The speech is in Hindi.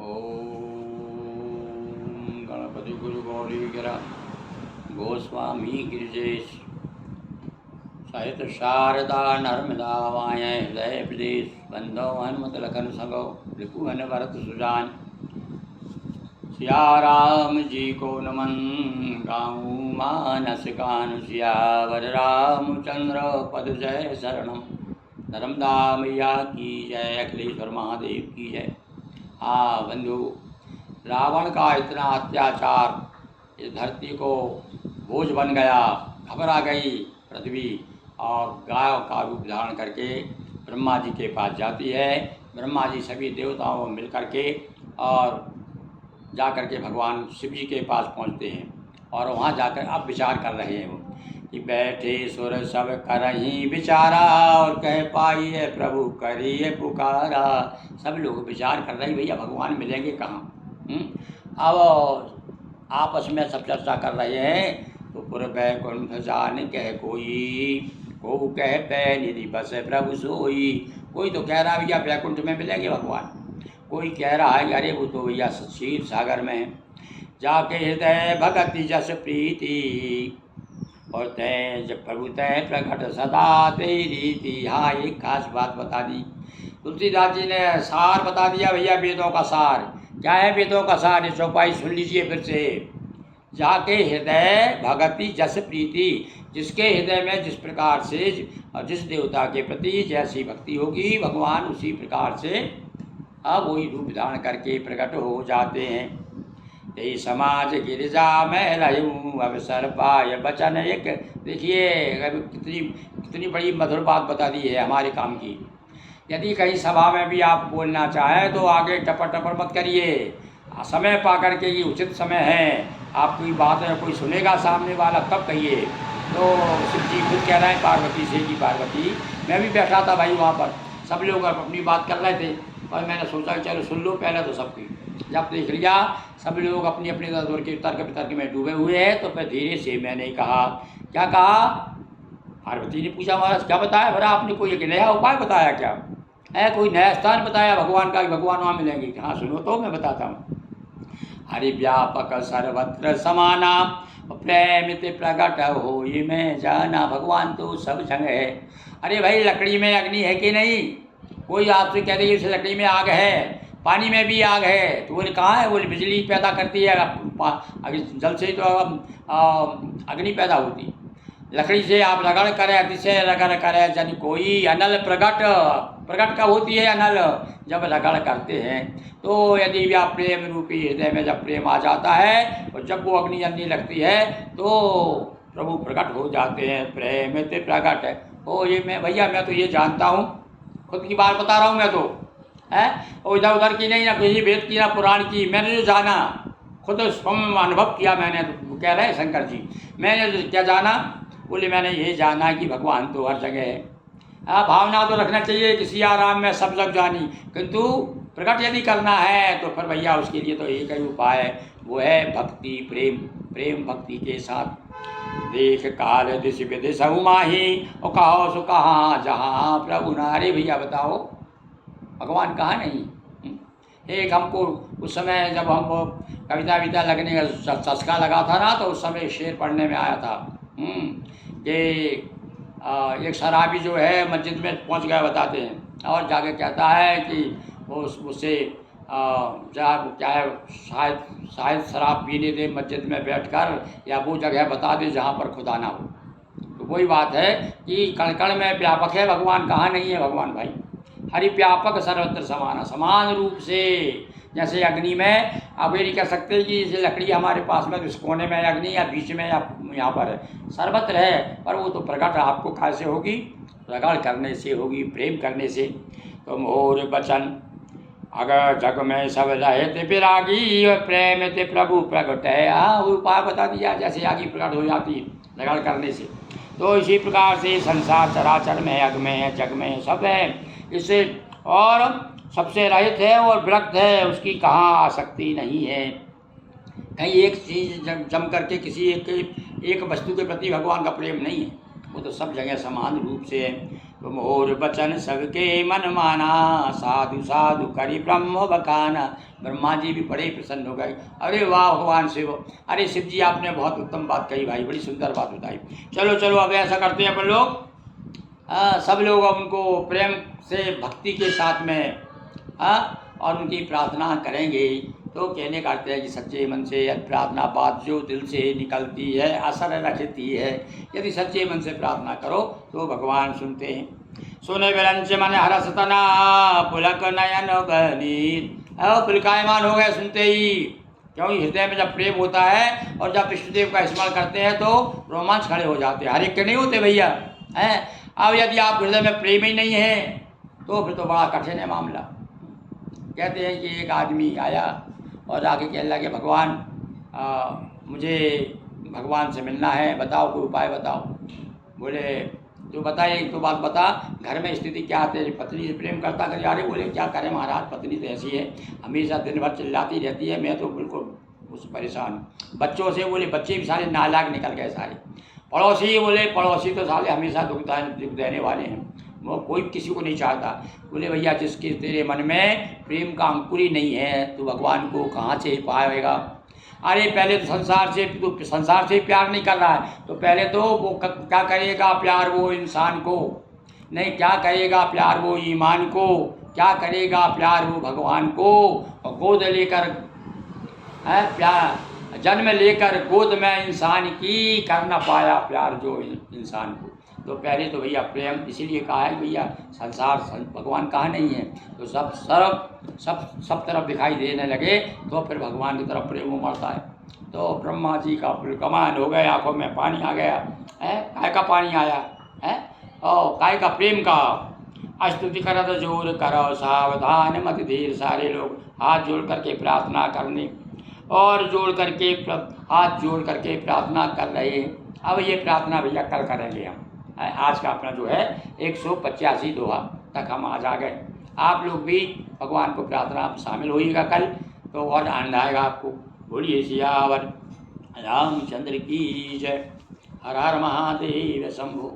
ओम गणपति गुरु गौरी गिरा गोस्वामी गिरिजेश सहित शारदा नर्मदा वाय हृदय प्रदेश बंधो हनुमत लखन सगो रिपुहन भरत सुजान सिया राम जी को नमन गाऊँ मानस कान सियावर रामचंद्र पद जय शरणम नर्मदा मैया की जय अखिलेश्वर महादेव की जय। हाँ बंधु, रावण का इतना अत्याचार इस धरती को बोझ बन गया, घबरा गई पृथ्वी और गाय का रूप धारण करके ब्रह्मा जी के पास जाती है। ब्रह्मा जी सभी देवताओं को मिल करके और जा करके भगवान शिव जी के पास पहुंचते हैं और वहां जाकर अब विचार कर रहे हैं वो कि बैठे सुर सब करहीं विचारा और कह पाइए प्रभु करिए पुकारा। सब लोग विचार कर रहे हैं भैया भगवान मिलेंगे कहाँ। अब आपस में सब चर्चा कर रहे हैं तो पुर बैकुंठ जान कह कोई को कह पै निधि बस प्रभु सोई। कोई तो कह रहा है भैया बैकुंठ में मिलेंगे भगवान, कोई कह रहा है अरे वो तो भैया क्षीर सागर में जाके हृदय भगति जस प्रीति और तय जब प्रभु तय प्रकट सदा तेरी रीति। हाँ एक खास बात बता दी तुलसीदास जी ने, सार बता दिया भैया वेदों का सार। क्या है वेदों का सार, ये चौपाई सुन लीजिए फिर से। जाके हृदय भगति जस प्रीति, जिसके हृदय में जिस प्रकार से और जिस देवता के प्रति जैसी भक्ति होगी भगवान उसी प्रकार से अब वही रूप धारण करके प्रकट हो जाते हैं। यही समाज गिरिजा में रहूँ अवसर पाय बचन एक। देखिए कितनी बड़ी मधुर बात बता दी है हमारे काम की। यदि कहीं सभा में भी आप बोलना चाहें तो आगे टपर टपर मत करिए, समय पा करके ये उचित समय है। आपकी बात है कोई सुनेगा सामने वाला तब कहिए। तो शिव जी खुद कह रहे हैं पार्वती से कि पार्वती, मैं भी बैठा था भाई वहाँ पर, सब लोग अपनी बात कर रहे थे और मैंने सोचा कि चलो सुन लो पहले तो सबकी। जब देख लिया सब लोग अपनी अपनी तर्क वितर्क में डूबे हुए हैं तो फिर धीरे से मैंने कहा। क्या कहा? पार्वती ने पूछा महाराज क्या बताया, भला आपने कोई एक नया उपाय बताया क्या है, कोई नया स्थान बताया भगवान का कि भगवान वहाँ मिलेंगे? हाँ सुनो तो मैं बताता हूँ। हरि व्यापक सर्वत्र समाना प्रेम ते प्रगट हो ये मैं जाना। भगवान तो सब जगह है। अरे भाई लकड़ी में अग्नि है कि नहीं? कोई आपसे कह दे इस लकड़ी में आग है, पानी में भी आग है, तो बोले कहाँ है? बोले बिजली पैदा करती है, जल से तो अग्नि पैदा होती। लकड़ी से आप रगड़ करें, अतिशय रगड़ करें जन कोई अनल प्रगट कब होती है? अनल जब रगड़ करते हैं। तो यदि भी आप प्रेम रूपी हृदय में जब प्रेम आ जाता है और जब वो अग्नि जलने लगती है तो प्रभु प्रकट हो जाते हैं। प्रेम ते प्रकट है ओ ये मैं भैया मैं तो ये जानता हूँ, खुद की बात बता रहा हूँ मैं तो है, और इधर उधर की नहीं, ना किसी वेद की ना पुराण की। मैंने जो जाना खुद स्वयं अनुभव किया मैंने। तो कह रहे हैं शंकर जी मैंने क्या जाना? बोले मैंने ये जाना कि भगवान तो हर जगह है। भावना तो रखना चाहिए कि सिया राम में सब जग जानी, किंतु प्रकट यदि करना है तो फिर भैया उसके लिए तो एक ही उपाय है, वो है भक्ति प्रेम भक्ति के साथ। देख काल दिश विदिश माही और कहो सो कहाँ जहाँ प्रभु नारे। भैया बताओ भगवान कहाँ नहीं? एक हमको उस समय जब हम कविता विता लगने का चस्का लगा था ना तो उस समय शेर पढ़ने में आया था कि एक शराबी जो है मस्जिद में पहुंच गया बताते हैं और जाके कहता है कि वो उससे क्या है शायद शराब पीने दे मस्जिद में बैठकर, या वो जगह बता दे जहाँ पर खुदा ना हो। तो वही बात है कि कण कण में व्यापक है भगवान, कहाँ नहीं है भगवान भाई? हरि व्यापक सर्वत्र समाना, समान रूप से। जैसे अग्नि में आप ये नहीं कह सकते कि जैसे लकड़ी हमारे पास में इस कोने में अग्नि या बीच में या यहाँ पर सर्वत्र है, पर वो तो प्रकट आपको कैसे होगी? रगड़ करने से होगी, प्रेम करने से। तो मोर बचन अगर जग में सब रहे ते विरागी प्रेम ते प्रभु प्रकट है। हाँ वो उपाय बता दिया जैसे आगे प्रकट हो जाती है रगड़ करने से। तो इसी प्रकार से संसार चराचर में अग में है जग में सब है, इससे और सबसे रहित है और विरक्त है, उसकी कहाँ आसक्ति नहीं है। कहीं एक चीज़ जम करके किसी एक वस्तु के प्रति भगवान का प्रेम नहीं है, वो तो सब जगह समान रूप से है। तो मोर बचन सबके मन माना साधु साधु करी ब्रह्म बखाना। ब्रह्मा जी भी बड़े ही प्रसन्न हो गए। अरे वाह भगवान शिव, अरे शिव जी आपने बहुत उत्तम बात कही भाई, बड़ी सुंदर बात बताई। चलो चलो अब ऐसा करते हैं अपन लोग, सब लोग अब उनको प्रेम से भक्ति के साथ में और उनकी प्रार्थना करेंगे। तो कहने का अर्थ है कि सच्चे मन से प्रार्थना बात जो दिल से निकलती है असर रखती है। यदि सच्चे मन से प्रार्थना करो तो भगवान सुनते हैं। सुने विरंच मन हरसतना पुलक नयन गणित, पुलकायमान हो गए सुनते ही, क्योंकि हृदय में जब प्रेम होता है और जब इष्टदेव का स्मरण करते हैं तो रोमांच खड़े हो जाते हैं। हर एक के नहीं होते भैया हैं। अब यदि आप हृदय में प्रेम ही नहीं है तो फिर तो बड़ा कठिन है मामला। कहते हैं कि एक आदमी आया और आके कहने लगे भगवान मुझे भगवान से मिलना है, बताओ कोई उपाय बताओ। बोले तो बताइए एक तो बात बता, घर में स्थिति क्या है, तेरी पत्नी से प्रेम करता कर। अरे बोले क्या करें महाराज, पत्नी तो ऐसी है, हमेशा दिन भर चिल्लाती रहती है, मैं तो बिल्कुल उससे परेशान हूँ। बच्चों से बोले बच्चे भी सारे नालायक निकल गए सारे। पड़ोसी बोले पड़ोसी तो साले हमेशा दुख देने वाले हैं, वो कोई किसी को नहीं चाहता। बोले भैया जिसके तेरे मन में प्रेम का अंकुर ही नहीं है तो भगवान को कहाँ से पाएगा। अरे पहले तो संसार से प्यार नहीं कर रहा है तो पहले तो वो क्या करेगा प्यार वो इंसान को, नहीं क्या करेगा प्यार वो ईमान को, क्या करेगा प्यार वो भगवान को। और गोद लेकर प्यार जन्म लेकर गोद में इंसान की कर न पाया प्यार जो इंसान को। तो पहले तो भैया प्रेम, इसीलिए कहा है भैया संसार भगवान कहाँ नहीं है, तो सब तरफ दिखाई देने लगे तो फिर भगवान की तरफ प्रेम उमड़ता है। तो ब्रह्मा जी का कमान हो गए, आंखों में पानी आ गया है। काय का पानी आया है और काय का प्रेम का। स्तुति करत जोर करो सावधान मत धीर। सारे लोग हाथ जोड़ करके प्रार्थना करने और हाथ जोड़ करके प्रार्थना कर रहे। अब ये प्रार्थना भैया कल करेंगे हम। आज का अपना जो है 185 दोहा तक हम आज आ गए। आप लोग भी भगवान को प्रार्थना शामिल होइएगा कल, तो और आनंद आएगा आपको। बोलिए सियावर रामचंद्र की जय। हर हर महादेव शंभो।